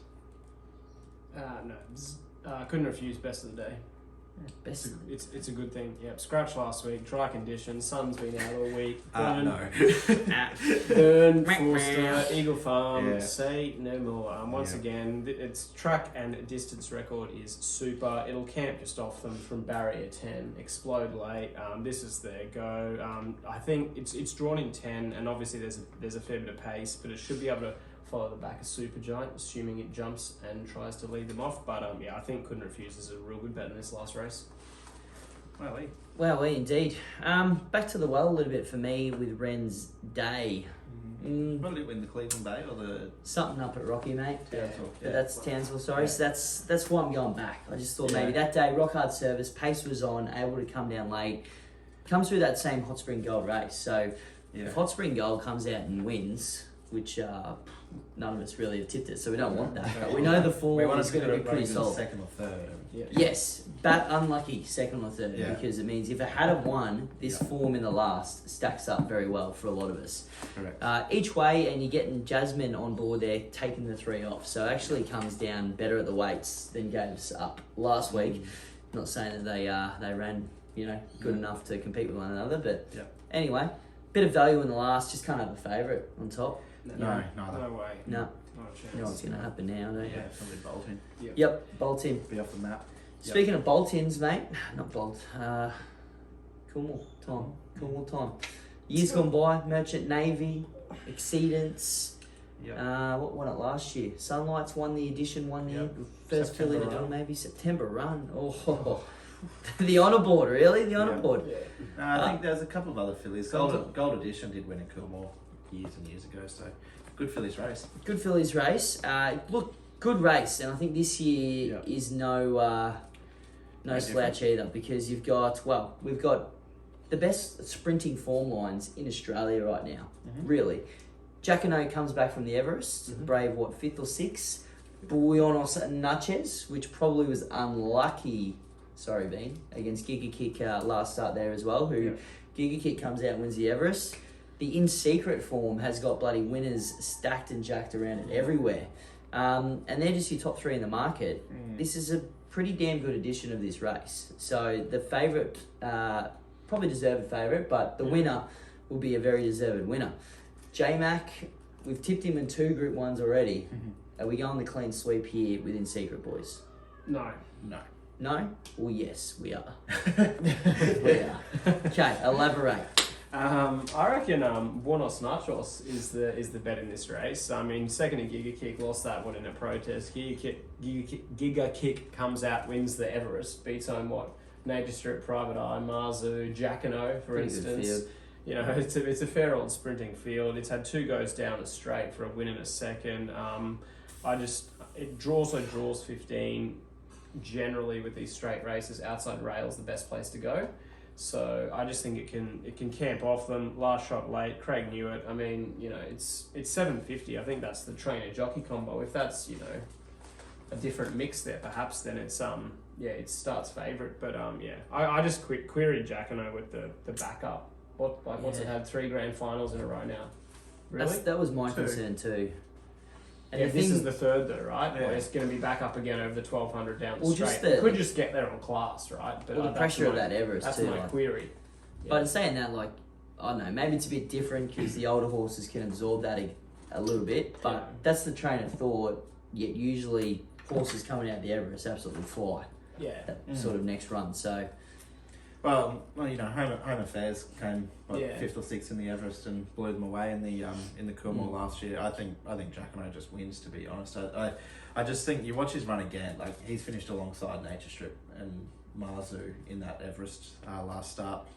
No, couldn't refuse best of the day. Best. It's a good thing. Yep, scratch last week, dry conditions, sun's been out all week. No. Burn, Forster, Eagle Farm, Yeah. say no more. Once again, its track and distance record is super. It'll camp just off them from barrier 10, explode late. This is their go. I think it's drawn in 10, and obviously there's a fair bit of pace, but it should be able to follow the back of Super Giant, assuming it jumps and tries to lead them off. But I think Couldn't Refuse is a real good bet in this last race. Well, indeed. Back to the well a little bit for me with Wren's Day. What did it win, the Cleveland Bay or the Something up at Rocky, mate. Townsville? But that's Townsville, sorry. Yeah. So that's why I'm going back. I just thought maybe that day, rock hard service, pace was on, able to come down late, comes through that same Hot Spring Gold race. So if Hot Spring Gold comes out and wins, which none of us really have tipped it, so we don't want that. But we know the form is going to be pretty solid. Second or third. Yes, but unlucky second or third, Yeah. because it means if it had have won, this form in the last stacks up very well for a lot of us. Correct. Each way, and you're getting Jasmine on board there, taking the 3 off. So it actually comes down better at the weights than gave us up last week. Not saying that they ran good enough to compete with one another, but anyway, bit of value in the last. Just can't have a favourite on top. No way. No. Not a chance. You know what's going to happen now, don't you? Yeah, probably bolting. Yep, bolt in. Be off the map. Speaking of bolt-ins, mate, not bolt, Coolmore time. Years gone by, Merchant Navy, Exceedance. What won it last year? Sunlights won the edition one year. First filly to do it, maybe September run. Oh, the honour board, really? The honour board. No, I think there's a couple of other fillies. Gold Edition did win in Coolmore years and years ago, so good fillies race. Good fillies race. Look, good race, and I think this year is no slouch either, because we've got the best sprinting form lines in Australia right now. Really, Jacquino comes back from the Everest, brave 5th or 6th. Buenos Natchez, which probably was unlucky. Sorry, Bean, against Giga Kick last start there as well. Giga Kick comes out and wins the Everest. The In Secret form has got bloody winners stacked and jacked around it everywhere. And they're just your top 3 in the market. This is a pretty damn good edition of this race. So the favourite, probably deserved favourite, but the winner will be a very deserved winner. J-Mac, we've tipped him in 2 Group 1s already. Are we going the clean sweep here with In Secret, boys? No. No? Well, yes, we are. We are. Okay, elaborate. I reckon Buenos Nachos is the bet in this race. I mean, second in Giga Kick, lost that one in a protest. Giga Kick comes out, wins the Everest, beats home Nature Strip, Private Eye, Marzu, Jacquino, for Pretty good instance. field. You know, it's a fair old sprinting field. It's had 2 goes down a straight for a win in a second. It draws 15. Generally, with these straight races, outside rails the best place to go. So I just think it can camp off them. Last shot late, Craig knew it. I mean, it's 750. I think that's the trainer jockey combo. If that's a different mix there, perhaps then it's it starts favourite. But I just queried Jacquino with the backup. What's it had 3 grand finals in a row now? Really? That was my concern too. And this is the 3rd though, right? Yeah. It's going to be back up again over the 1200 down the straight. Could just get there on class, right? But the pressure of that Everest that's too. That's my query. But in saying that, I don't know, maybe it's a bit different because the older horses can absorb that a little bit. But that's the train of thought. Yet usually horses coming out the Everest absolutely fly. That sort of next run. So. Well, Home Affairs came 5th or 6th in the Everest and blew them away in the Coolmore last year. I think Jacquino just wins, to be honest. I just think you watch his run again. He's finished alongside Nature Strip and Marzu in that Everest last start.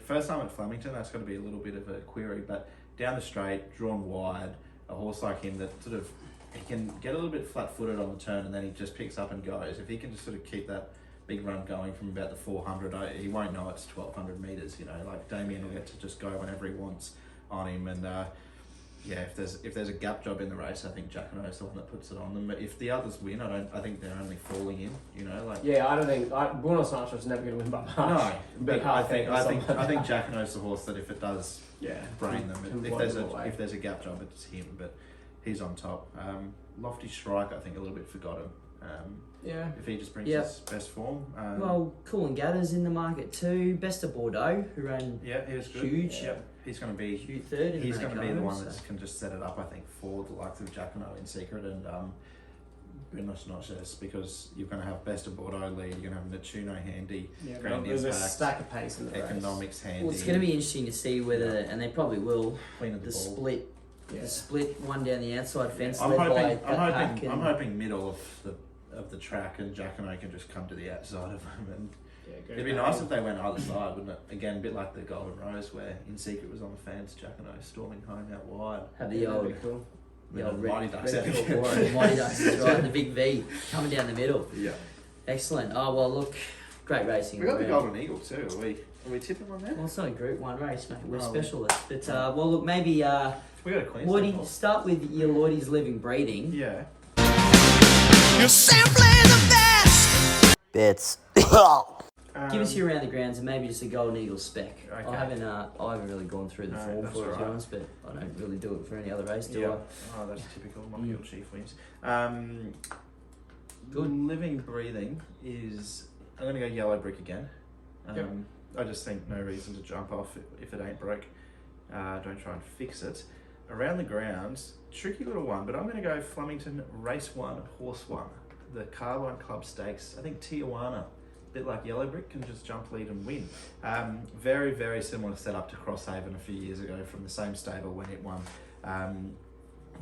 First time at Flemington, that's got to be a little bit of a query. But down the straight, drawn wide, a horse like him that sort of he can get a little bit flat-footed on the turn and then he just picks up and goes. If he can just sort of keep that big run going from about the 400, he won't know it's 1200 metres. Damien will get to just go whenever he wants on him. And if there's a gap job in the race, I think Jacquino's the one that puts it on them. But if the others win, I think they're only falling in. I don't think Buenos Nachos never going to win by much. No, but I think Jacquino's the horse that if it does brain them, if there's a gap job, it's him. But he's on top. Lofty Strike, I think a little bit forgotten. If he just brings his best form. Cool and Gather's in the market too. Best of Bordeaux, who ran he was good. Huge. Yep. He's going to be huge third. He's going to be the one that can just set it up, I think, for the likes of Jacquino in Secret and Buenos Nachos, because you're going to have Best of Bordeaux lead. You're going to have Neptuno handy. There's a stack of pace in the Economics race. handy. Well, it's going to be interesting to see whether, and they probably will, Queen of the ball. split. The split one down the outside fence. I'm hoping middle of the track and Jacquino can just come to the outside of him and go It'd be Barry. nice if they went either side, wouldn't it? Again, a bit like the Golden Rose, where In Secret was on the fence, Jack and O storming home out wide. Have the Yeah, old, that'd be cool. the old Mighty Ducks. red Coolmore, Mighty Ducks, that's right, the big V coming down the middle. Yeah. Excellent. Oh, well, look, great racing. We got the around. Golden Eagle too. Are we tipping on that? Well, it's not a Group 1 race, mate. We're Oh, specialists. But, well, look, maybe, We got a Queensland Woody, horse. start with your Lloydie's Living Breeding. Yeah. You're simply the best. Bits. Give us your around the grounds and maybe just a Golden Eagle spec. Okay. I haven't really gone through the No, form that's for it, to be alright. honest, but I don't really do it for any other race, do Yeah. I? Oh, that's typical. My Mm. Hill Chief wins. Good. Living Breathing is. I'm going to go yellow brick again. Yep. I just think no reason to jump off if it ain't broke. Don't try and fix it. Around the grounds, tricky little one, but I'm going to go Flemington Race 1, Horse 1. The Carbine Club Stakes. I think Tijuana, a bit like Yellow Brick, can just jump lead and win. Very, very similar setup to Crosshaven a few years ago from the same stable when it won.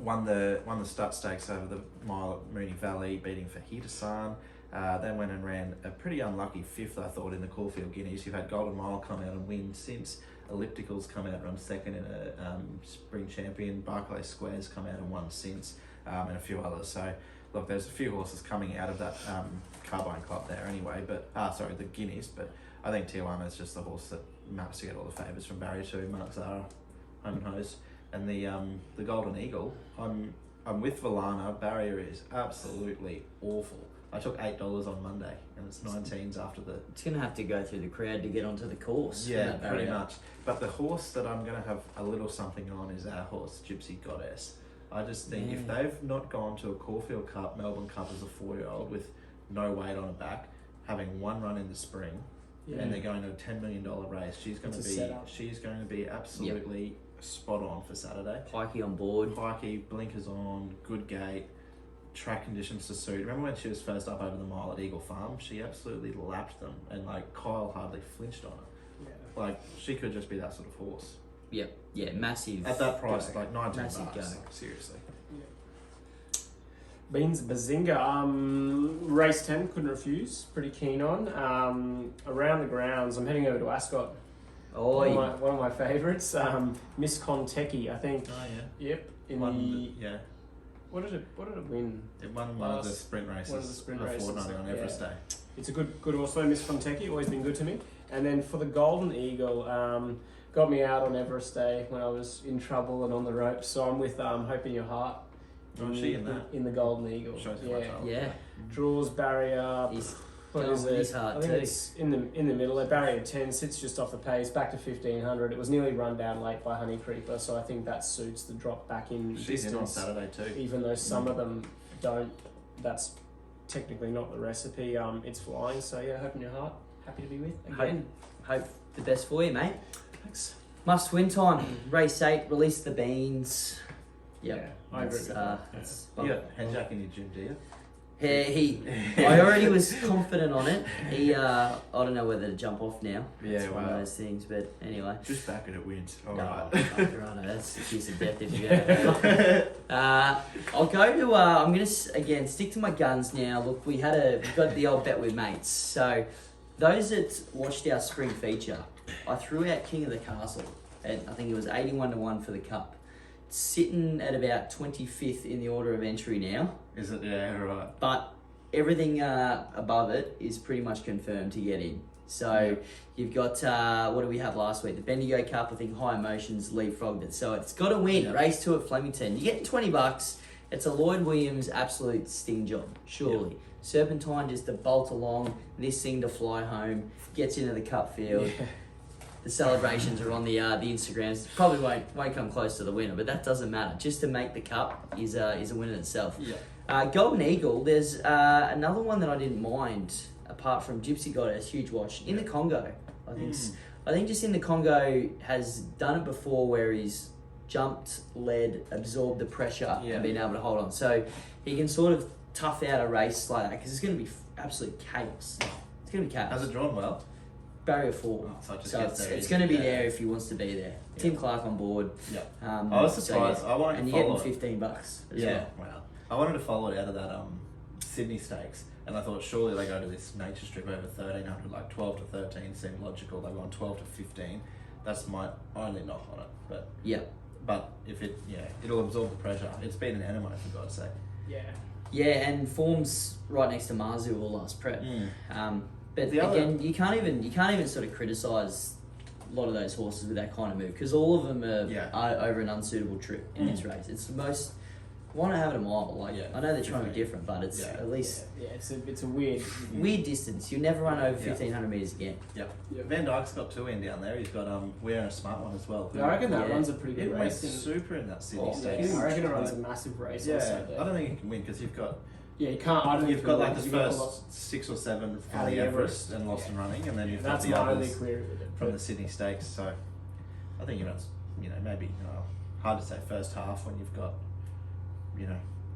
Won the Stud Stakes over the mile at Mooney Valley, beating for Hiatus. Then went and ran a pretty unlucky fifth, I thought, in the Caulfield Guineas. You've had Golden Mile come out and win since. Ellipticals come out and run second in a spring champion. Barclay Square's come out and won since, and a few others. So, look, there's a few horses coming out of that Carbine Club there anyway. But the Guineas. But I think Tijuana is just the horse that maps to get all the favours from Barrier 2, Mark Zara, home and hose. And the Golden Eagle, I'm with Valana. Barrier is absolutely awful. I took $8 on Monday, and it's 19s after the. It's going to have to go through the crowd to get onto the course. for Yeah, that pretty barrier. much. But the horse that I'm going to have a little something on is our horse, Gypsy Goddess. I just think if they've not gone to a Caulfield Cup, Melbourne Cup as a 4-year-old with no weight on her back, having one run in the spring, and they're going to a $10 million race, she's going It's a to setup. she's going to be absolutely spot on for Saturday. Pikey on board. Pikey, blinkers on, good gate, track conditions to suit. Remember when she was first up over the mile at Eagle Farm? She absolutely lapped them, and like Kyle hardly flinched on her. Yeah. Like she could just be that sort of horse Yep. Yeah, massive. at that price, go. like 19 Massive bucks. go. Like, seriously. Beans Bazinga, race 10, couldn't refuse, pretty keen on. Around the grounds, I'm heading over to Ascot. Oh, yeah. One of my favourites, Miss Conteki, I think. Oh yeah. Yep. In Won the yeah. what did it win? It won one of the Last- sprint races. one of the sprint a races, fortnight on yeah. Everest Day. It's a good horse though, Miss Conteki, always been good to me. And then for the Golden Eagle, got me out on Everest Day when I was in trouble and on the ropes. So I'm with Hope in Your Heart. Oh, is she in that? In the Golden Eagle. Shows how much I like Yeah. that. Draws barrier. He's What going is with it? his heart I think too. it's in the middle. A barrier 10 sits just off the pace, back to 1500. It was nearly run down late by Honey Creeper, so I think that suits the drop back in She's in on distance. Saturday too. Even though some of them don't, that's technically not the recipe. It's flying. So yeah, Hope in Your Heart. Happy to be with again. Hope the best for you, mate. Thanks. Must win time. Race 8, release the beans. Yep. Yeah, I agree with that. That's You got Henjack in your gym, do you? I already was confident on it. I don't know whether to jump off now. Yeah, It's one of wow. those things, but anyway. Just back it, it wins. No, Alright. right, that's the kiss of death if you go. I'll go to. I'm gonna again stick to my guns now. Look, we've got the old bet with mates. So those that watched our spring feature, I threw out King of the Castle, and I think it was 81-1 for the cup. It's sitting at about 25th in the order of entry now, Is it? Yeah, right. but everything above it is pretty much confirmed to get in. So you've got, what did we have last week? The Bendigo Cup, I think High Emotions leapfrogged it. So it's got to win. Race 2 at Flemington. You're getting $20. It's a Lloyd Williams absolute sting job, surely. Serpentine just to bolt along, this thing to fly home, gets into the cup field. The celebrations are on the Instagrams. Probably won't come close to the winner, but that doesn't matter. Just to make the cup is a win in itself. Yeah. Golden Eagle, there's another one that I didn't mind, apart from Gypsy Goddess, huge watch, in the Congo. I think just in the Congo has done it before where he's jumped, led, absorbed the pressure and been able to hold on. So he can sort of tough out a race like that because it's going to be absolute chaos. It's going to be chaos. Has it drawn well? Barrier 4. Oh, so it just So gets there it's easy, going to be yeah. there if he wants to be there. Tim Clark on board. Yeah. I I was surprised. I wanted and to you're follow getting $15 as Yeah. well. Wow. I wanted to follow it out of that Sydney Stakes, and I thought surely they go to this nature strip over 1300, like 12 to 13 seemed logical. They've gone 12 to 15. That's my only knock on it. But Yeah. but if it, it'll absorb the pressure. It's been an enema, for God's sake. Yeah. Yeah, and form's right next to Marzu all last prep. But The other- again, you can't even sort of criticise a lot of those horses with that kind of move because all of them are over an unsuitable trip in this race. It's the most. Why not have it a mile? Like I know they're trying to be different, but it's at least It's a weird distance. You never run over 1,500 metres again. Yep. Van Dyke's got 2 in down there. He's got wearing a smart one as well. I reckon that runs a pretty It good went race. super in that Sydney Yeah, Stakes. I reckon it runs a massive race. Yeah, Also, I don't think you can win because you've got Yeah, you can't. I don't you've think got you like can the win, 'cause you've got first 6 or 7 Out from of the the Everest and Lost and Running, and then you've got that's the my only others query with it. from the Sydney Stakes. So I think maybe hard to say first half when you've got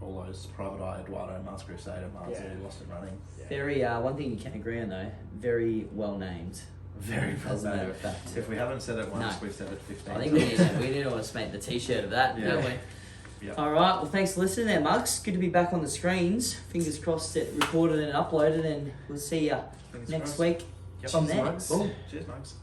all those Private Eye, Eduardo, Mars Crusader, Marzu, Lost and Running. Very one thing you can agree on though, very well named. Very well As a matter named. of fact. If we haven't said it once, No. we've said it 15 I think times. we need to almost make the t-shirt of that, Yeah. don't we? Yep. All right. Well, thanks for listening there, Mugs. Good to be back on the screens. Fingers crossed it recorded and uploaded, and we'll see you Fingers next crossed. week Yep. from Cheers, there. Mugs. Boom. Cheers, Mugs.